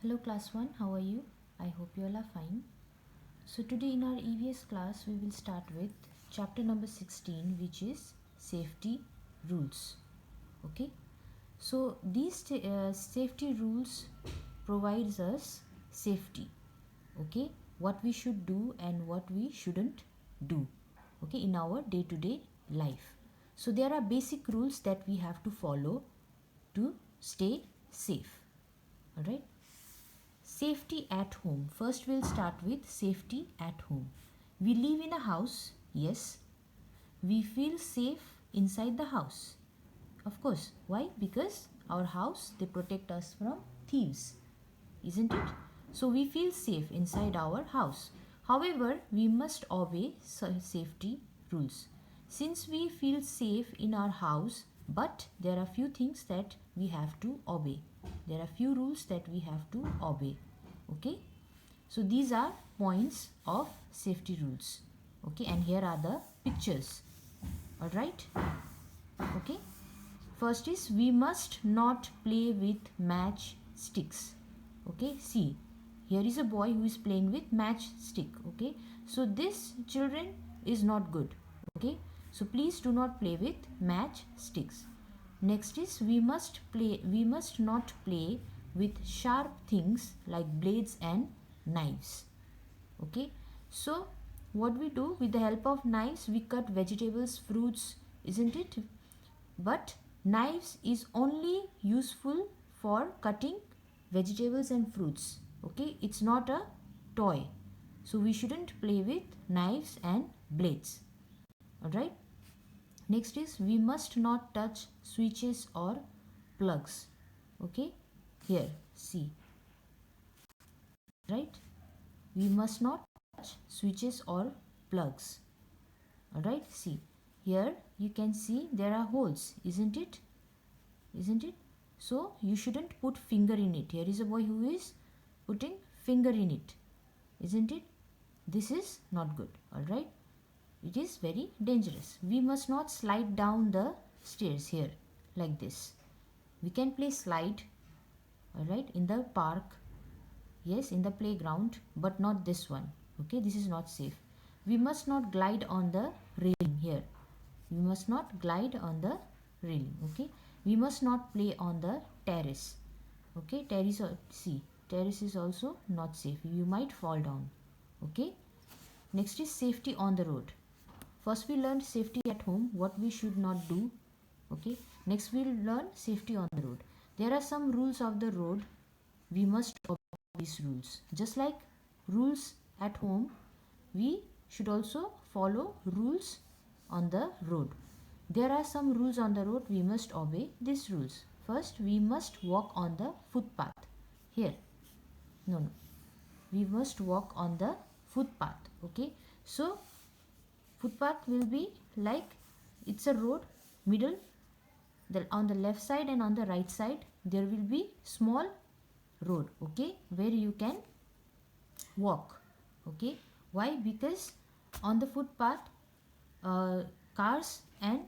Hello class 1, how are you? I hope you all are fine. So today in our EVS class we will start with chapter number 16, which is safety rules. Okay, so these safety rules provides us safety, okay, what we should do and what we shouldn't do, okay, in our day-to-day life. So there are basic rules that we have to follow to stay safe. All right. Safety at home. First we'll start with safety at home. We live in a house, yes. We feel safe inside the house. Of course. Why? Because our house, they protect us from thieves, isn't it? So we feel safe inside our house. However, we must obey safety rules. Since we feel safe in our house, but there are few things that we have to obey. There are few rules that we have to obey. Okay, so these are points of safety rules. Okay, and here are the pictures. All right. Okay, first is we must not play with match sticks. Okay, see, here is a boy who is playing with matchstick. Okay, so this, children, is not good. Okay, so please do not play with matchsticks. Next is we must not play with sharp things like blades and knives. Okay, so what we do, with the help of knives we cut vegetables, fruits, isn't it? But knives is only useful for cutting vegetables and fruits. Okay, it's not a toy, so we shouldn't play with knives and blades. All right. Next is we must not touch switches or plugs. Okay, here see, right, we must not touch switches or plugs. All right, see, here you can see there are holes, isn't it? So you shouldn't put finger in it. Here is a boy who is putting finger in it, isn't it? This is not good. All right, it is very dangerous. We must not slide down the stairs here like this. We can play slide, all right, in the park, yes, in the playground, but not this one. Okay, this is not safe. We must not glide on the railing here. We must not glide on the railing. Okay, we must not play on the terrace. Okay, terrace is also not safe. You might fall down. Okay, next is safety on the road. First we learned safety at home, what we should not do. Okay, next we'll learn safety on the road. There are some rules of the road. We must obey these rules. Just like rules at home, we should also follow rules on the road. There are some rules on the road, we must obey these rules. First, we must walk on the footpath. Here, no, we must walk on the footpath. Okay, so footpath will be like, it's a road, middle, on the left side and on the right side there will be small road, okay, where you can walk. Okay, why? Because on the footpath, cars and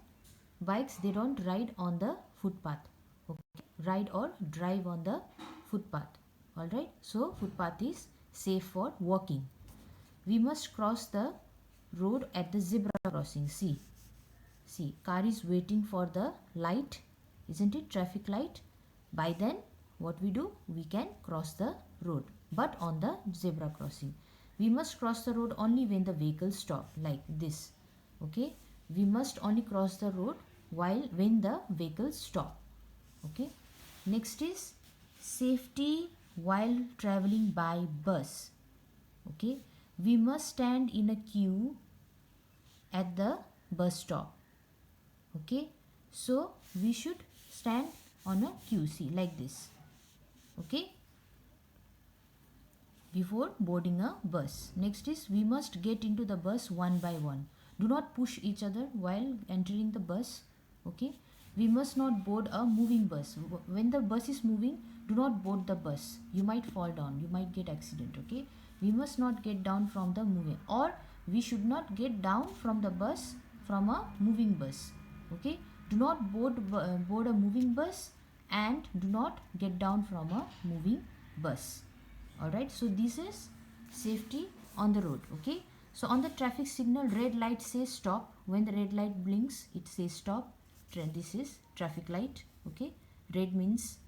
bikes, they don't ride on the footpath. Okay, ride or drive on the footpath. All right, so footpath is safe for walking. We must cross the road at the zebra crossing. See, car is waiting for the light, isn't it, traffic light. By then what we do, we can cross the road, but on the zebra crossing. We must cross the road only when the vehicles stop, like this. Okay, we must only cross the road when the vehicles stop. Okay, next is safety while traveling by bus. Okay, we must stand in a queue at the bus stop. Okay, so we should stand on a queue, see, like this. Okay, before boarding a bus. Next is we must get into the bus one by one. Do not push each other while entering the bus. Okay, we must not board a moving bus. When the bus is moving, do not board the bus. You might fall down, you might get accident. Okay, we must not get down from the moving, or we should not get down from the bus from a moving bus. Okay, do not board a moving bus and do not get down from a moving bus. All right, so this is safety on the road. Okay, so on the traffic signal, red light says stop. When the red light blinks, it says stop. This is traffic light. Okay, red means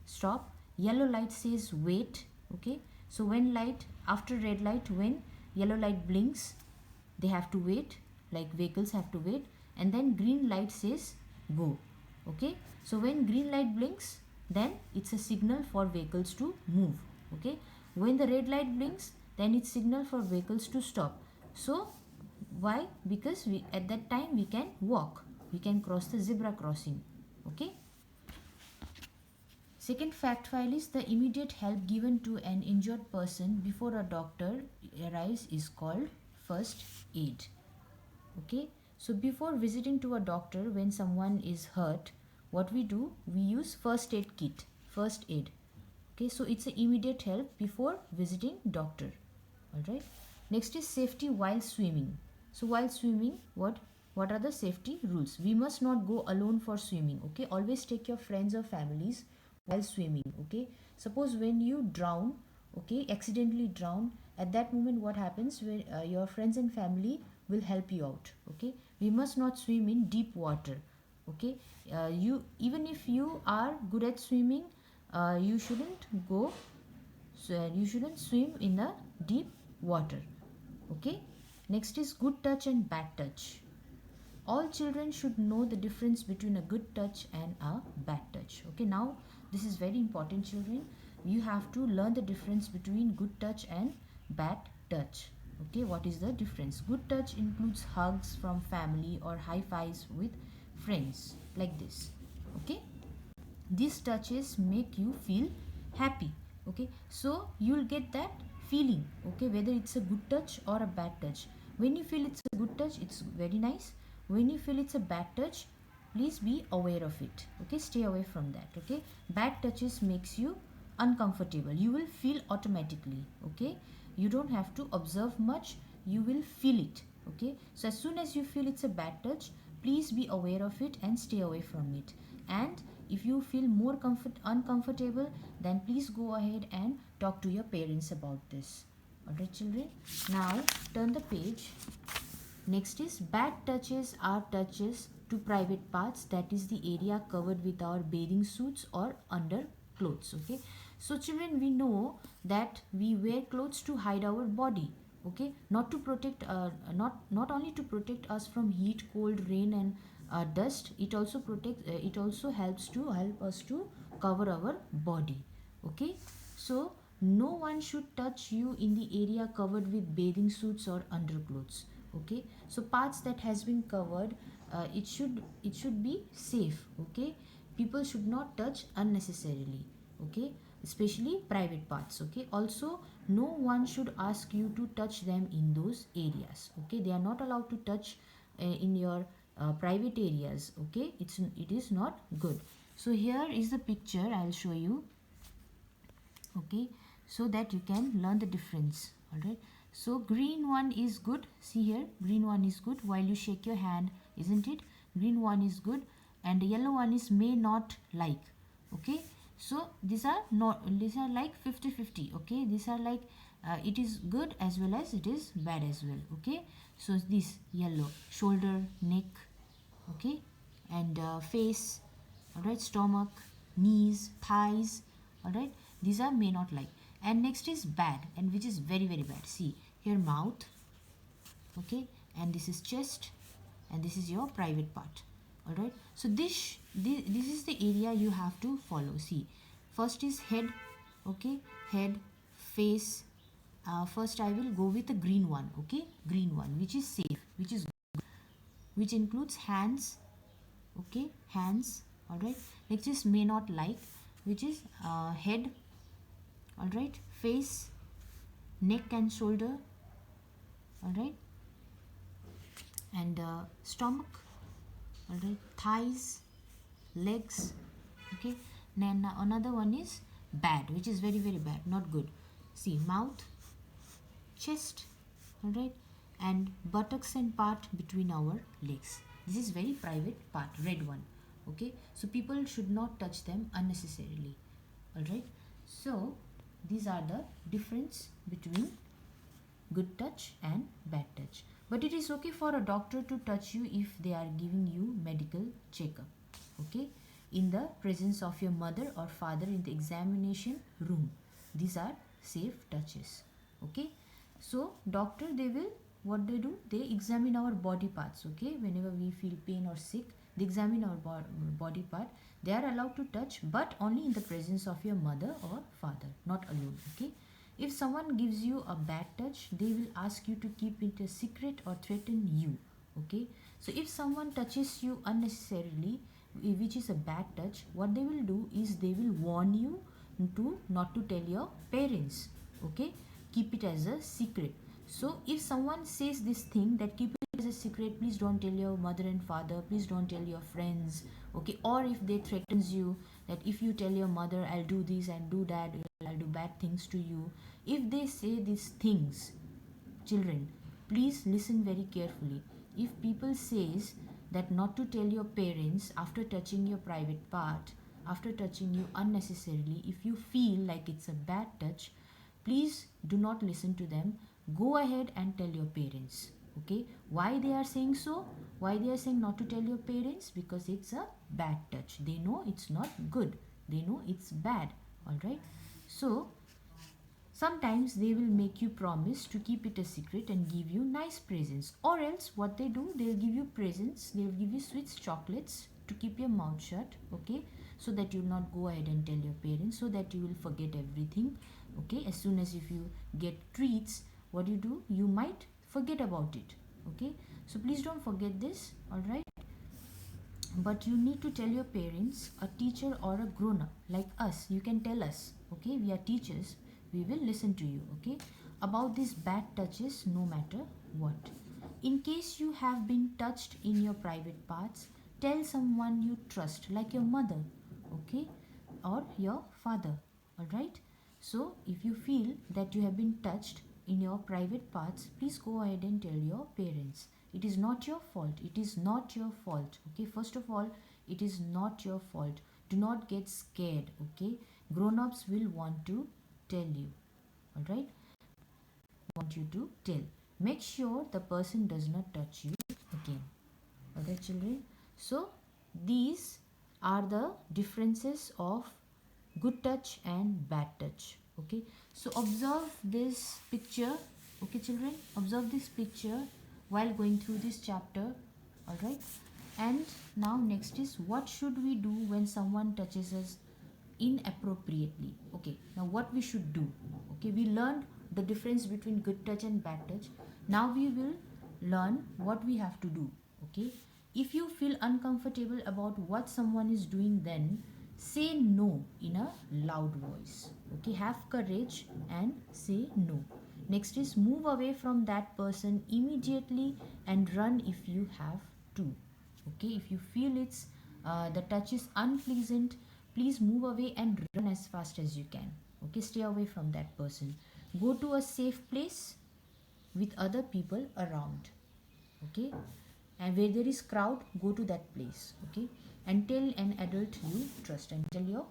stop. Yellow light says wait. Okay, so when light, after red light, when yellow light blinks, they have to wait, like vehicles have to wait. And then green light says go. Okay, so when green light blinks, then it's a signal for vehicles to move. Okay, when the red light blinks, then it's signal for vehicles to stop. So why? Because we, at that time, we can walk, we can cross the zebra crossing. Okay, second fact file is the immediate help given to an injured person before a doctor arrives is called first aid. Okay, so before visiting to a doctor when someone is hurt, what we do, we use first aid kit, first aid. Okay, so it's an immediate help before visiting doctor. All right, next is safety while swimming. So while swimming, what are the safety rules? We must not go alone for swimming. Okay, always take your friends or families while swimming. Okay, suppose when you drown, okay, accidentally drown, at that moment what happens, when your friends and family will help you out. Okay, we must not swim in deep water. Okay, you, even if you are good at swimming, you shouldn't go, so you shouldn't swim in the deep water. Okay, next is good touch and bad touch. All children should know the difference between a good touch and a bad touch. Okay, now this is very important, children. You have to learn the difference between good touch and bad touch. Okay, what is the difference? Good touch includes hugs from family or high fives with friends, like this. Okay, these touches make you feel happy. Okay, so you'll get that feeling. Okay, whether it's a good touch or a bad touch. When you feel it's a good touch, it's very nice. When you feel it's a bad touch, please be aware of it. Okay, stay away from that. Okay, bad touches makes you uncomfortable, you will feel automatically. Okay, you don't have to observe much, you will feel it. Okay, so as soon as you feel it's a bad touch, please be aware of it and stay away from it. And if you feel more uncomfortable, then please go ahead and talk to your parents about this. Alright, children, now turn the page. Next is bad touches are touches to private parts, that is the area covered with our bathing suits or under clothes. Okay, so children, we know that we wear clothes to hide our body. Okay, not to protect, not only to protect us from heat, cold, rain and dust, it also protects, it also help us to cover our body. Okay, so no one should touch you in the area covered with bathing suits or underclothes. Okay, so parts that has been covered, it should be safe. Okay, people should not touch unnecessarily. Okay, especially private parts. Okay, also no one should ask you to touch them in those areas. Okay, they are not allowed to touch in your private areas. Okay, it is not good. So here is the picture, I'll show you. Okay, so that you can learn the difference. All right, so green one is good. See here, green one is good while you shake your hand, isn't it? Green one is good, and the yellow one is may not like. Okay, so these are like 50-50. Okay, these are like it is good as well as it is bad as well. Okay, so this yellow, shoulder, neck, okay, and face, all right, stomach, knees, thighs, all right, these are may not like. And next is bad, and which is very bad. See here, mouth, okay, and this is chest, and this is your private part. All right, so this is the area you have to follow. See, first is head. Okay, head, face. First I will go with the green one. Okay, green one, which is safe, which is good, which includes hands. Okay, hands. All right, next is may not like, which is head. All right, face, neck and shoulder. All right, and stomach. All right, thighs, legs. Okay, then another one is bad, which is very bad, not good. See, mouth, chest, all right, and buttocks and part between our legs. This is very private part, red one. Okay, so people should not touch them unnecessarily. All right, so these are the difference between good touch and bad touch. But it is okay for a doctor to touch you if they are giving you medical checkup, okay, in the presence of your mother or father in the examination room. These are safe touches, okay. So doctor, they will, what they do, they examine our body parts, okay. Whenever we feel pain or sick, they examine our body part. They are allowed to touch, but only in the presence of your mother or father, not alone, okay. If someone gives you a bad touch, they will ask you to keep it a secret or threaten you, okay. So if someone touches you unnecessarily, which is a bad touch, what they will do is they will warn you to not to tell your parents, okay. Keep it as a secret. So if someone says this thing, that keep it as a secret, please don't tell your mother and father, please don't tell your friends, okay. Or if they threatens you that if you tell your mother, I'll do this and do that, I'll do bad things to you. If they say these things, children, please listen very carefully. If people says that not to tell your parents after touching your private part, after touching you unnecessarily, if you feel like it's a bad touch, please do not listen to them. Go ahead and tell your parents, okay. Why they are saying so? Why they are saying not to tell your parents? Because it's a bad touch. They know it's not good, they know it's bad, all right. So sometimes they will make you promise to keep it a secret and give you nice presents. Or else what they do, they'll give you presents, they'll give you sweets, chocolates to keep your mouth shut, okay, so that you'll not go ahead and tell your parents, so that you will forget everything, okay. As soon as if you get treats, what you do, you might forget about it, okay. So please don't forget this, all right. But you need to tell your parents, a teacher or a grown up like us. You can tell us, okay, we are teachers, we will listen to you, okay, about these bad touches no matter what. In case you have been touched in your private parts, tell someone you trust, like your mother, okay, or your father, all right. So if you feel that you have been touched in your private parts, please go ahead and tell your parents. It is not your fault, it is not your fault, okay. First of all, it is not your fault. Do not get scared, okay. Grown-ups will want to tell you, all right, want you to tell. Make sure the person does not touch you again, all right, children. So these are the differences of good touch and bad touch, okay. So observe this picture, okay, children, observe this picture while going through this chapter, all right. And now next is, what should we do when someone touches us inappropriately, okay. Now what we should do, okay, we learned the difference between good touch and bad touch. Now we will learn what we have to do, okay. If you feel uncomfortable about what someone is doing, then say no in a loud voice, okay. Have courage and say no. Next is, move away from that person immediately and run if you have to, okay. If you feel it's the touch is unpleasant, please move away and run as fast as you can, okay. Stay away from that person. Go to a safe place with other people around, okay. And where there is crowd, go to that place, okay. And tell an adult you trust, and tell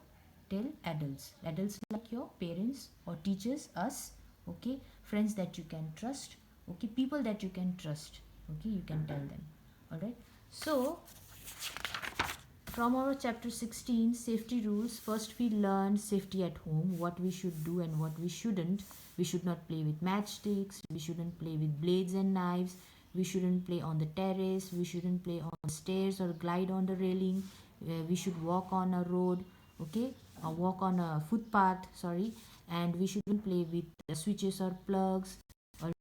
adults like your parents or teachers, us, okay, friends that you can trust, okay, people that you can trust, okay, you can tell them, all right. So from our chapter 16, safety rules, first we learned safety at home, what we should do and what we shouldn't. We should not play with matchsticks, we shouldn't play with blades and knives, we shouldn't play on the terrace, we shouldn't play on stairs or glide on the railing, we should walk on a road, okay, or walk on a footpath, sorry. And we shouldn't play with switches or plugs, or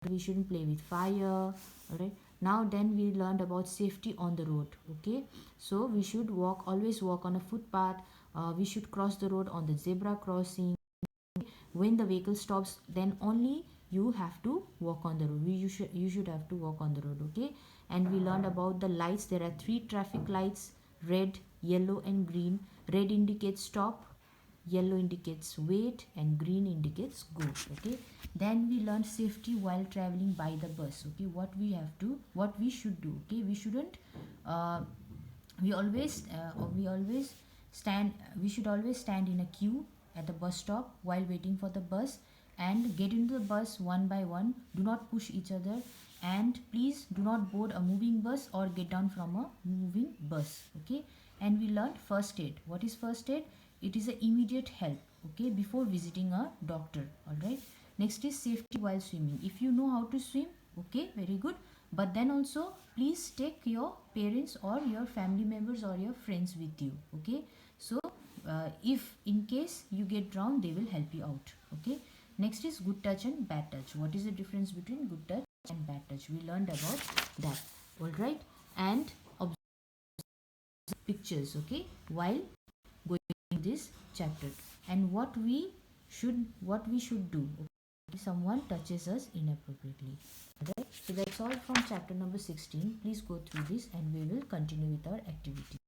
we shouldn't play with fire, alright. Now then we learned about safety on the road, okay. So we should always walk on a footpath, we should cross the road on the zebra crossing. When the vehicle stops, then only you have to walk on the road, you should have to walk on the road, okay. And we learned about the lights. There are 3 traffic lights, red, yellow and green. Red indicates stop, yellow indicates wait, and green indicates go, okay. Then we learned safety while traveling by the bus, okay. What we should do, okay. We shouldn't we should always stand in a queue at the bus stop while waiting for the bus, and get into the bus one by one. Do not push each other, and please do not board a moving bus or get down from a moving bus. Okay, and we learned first aid. What is first aid? It is an immediate help, okay, before visiting a doctor. All right. Next is safety while swimming. If you know how to swim, okay, very good, but then also please take your parents or your family members or your friends with you. Okay, so if in case you get drowned, they will help you out. Okay, next is good touch and bad touch. What is the difference between good touch and bad touch? We learned about that. All right, and observe pictures, okay, while going this chapter, and what we should do, okay, if someone touches us inappropriately. Right, so that's all from chapter number 16. Please go through this and we will continue with our activity.